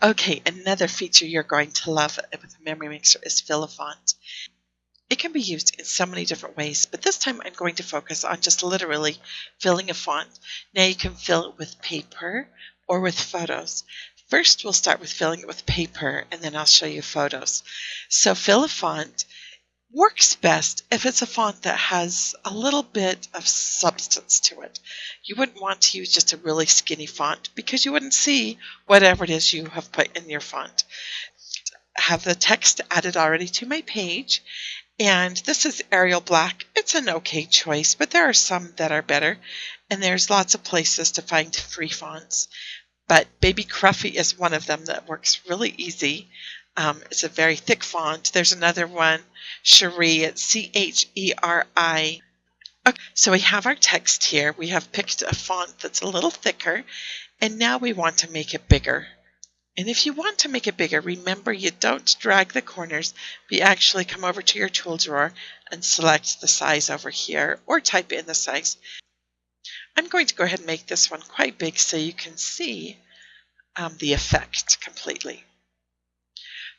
Okay, another feature you're going to love with MemoryMixer is fill a font. It can be used in so many different ways, but this time I'm going to focus on just literally filling a font. Now you can fill it with paper or with photos. First, we'll start with filling it with paper, and then I'll show you photos. So fill a font works best if it's a font that has a little bit of substance to it. You wouldn't want to use just a really skinny font because you wouldn't see whatever it is you have put in your font. I have the text added already to my page, and this is Arial Black. It's an okay choice, but there are some that are better, and there's lots of places to find free fonts. But Baby Cruffy is one of them that works really easy. It's a very thick font. There's another one, Cherie, it's Cheri. Okay, so we have our text here. We have picked a font that's a little thicker, and now we want to make it bigger. And if you want to make it bigger, remember you don't drag the corners, but you actually come over to your tool drawer and select the size over here, or type in the size. I'm going to go ahead and make this one quite big so you can see the effect completely.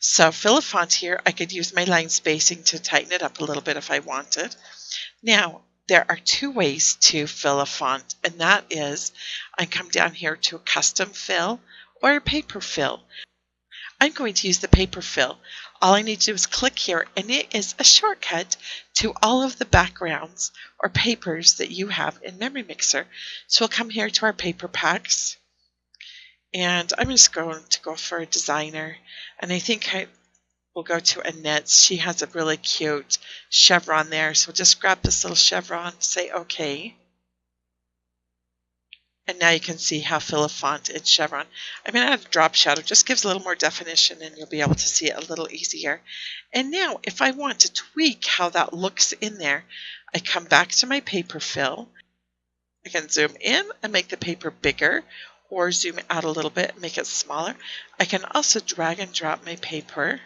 So fill a font here. I could use my line spacing to tighten it up a little bit if I wanted. Now, there are two ways to fill a font, and that is I come down here to a custom fill or a paper fill. I'm going to use the paper fill. All I need to do is click here, and it is a shortcut to all of the backgrounds or papers that you have in MemoryMixer. So we'll come here to our paper packs, and I'm just going to go for a designer, and I think I will go to Annette's. She has a really cute chevron there, so we'll just grab this little chevron, say OK. And now you can see how fill a font in chevron. I'm going to add a drop shadow, just gives a little more definition and you'll be able to see it a little easier. And now if I want to tweak how that looks in there, I come back to my paper fill. I can zoom in and make the paper bigger, or zoom out a little bit and make it smaller. I can also drag and drop my paper.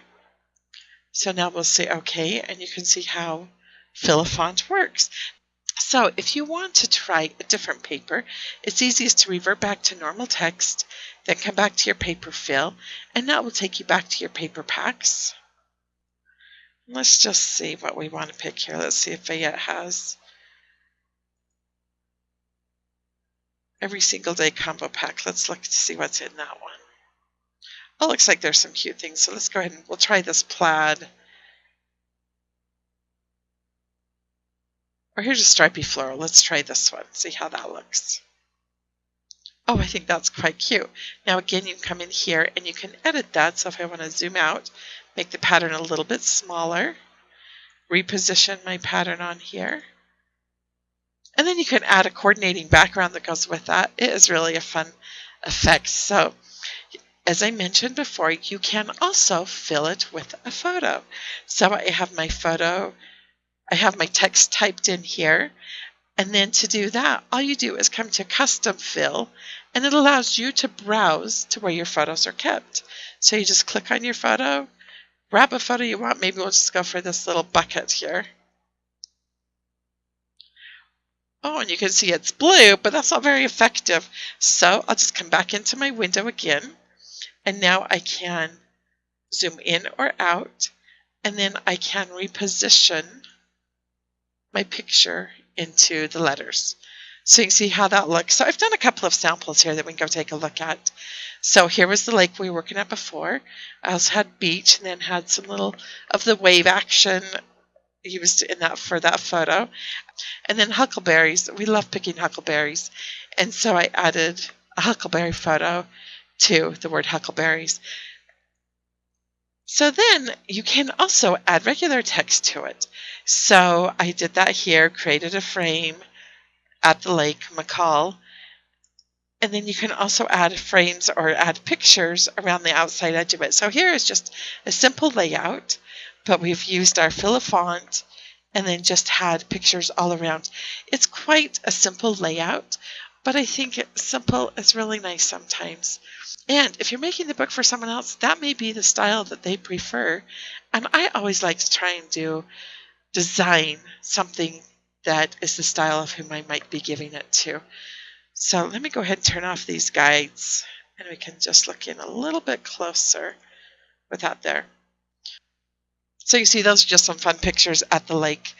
So now we'll say OK, and you can see how fill a font works. So if you want to try a different paper, it's easiest to revert back to normal text, then come back to your paper fill, and that will take you back to your paper packs. Let's just see what we want to pick here. Let's see if Fayette has every single day combo pack. Let's look to see what's in that one. Oh, looks like there's some cute things. So let's go ahead and we'll try this plaid. Or here's a stripy floral. Let's try this one, see how that looks. Oh, I think that's quite cute. Now again, you can come in here and you can edit that. So if I want to zoom out, make the pattern a little bit smaller, reposition my pattern on here. And then you can add a coordinating background that goes with that. It is really a fun effect. So as I mentioned before, you can also fill it with a photo. So I have my photo. I have my text typed in here, and then to do that, all you do is come to Custom Fill, and it allows you to browse to where your photos are kept. So you just click on your photo, grab a photo you want. Maybe we'll just go for this little bucket here. Oh, and you can see it's blue, but that's not very effective. So I'll just come back into my window again, and now I can zoom in or out, and then I can reposition my picture into the letters. So you can see how that looks. So I've done a couple of samples here that we can go take a look at. So here was the lake we were working at before. I also had beach and then had some little of the wave action used in that for that photo. And then huckleberries. We love picking huckleberries. And so I added a huckleberry photo to the word huckleberries. So then you can also add regular text to it. So I did that here, created a frame at the lake, McCall. And then you can also add frames or add pictures around the outside edge of it. So here is just a simple layout, but we've used our fill a font and then just had pictures all around. It's quite a simple layout, but I think simple is really nice sometimes. And if you're making the book for someone else, that may be the style that they prefer. And I always like to design something that is the style of whom I might be giving it to. So let me go ahead and turn off these guides And we can just look in a little bit closer with that there. So you see those are just some fun pictures at the lake.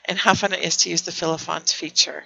And how fun it is to use the fill a font feature.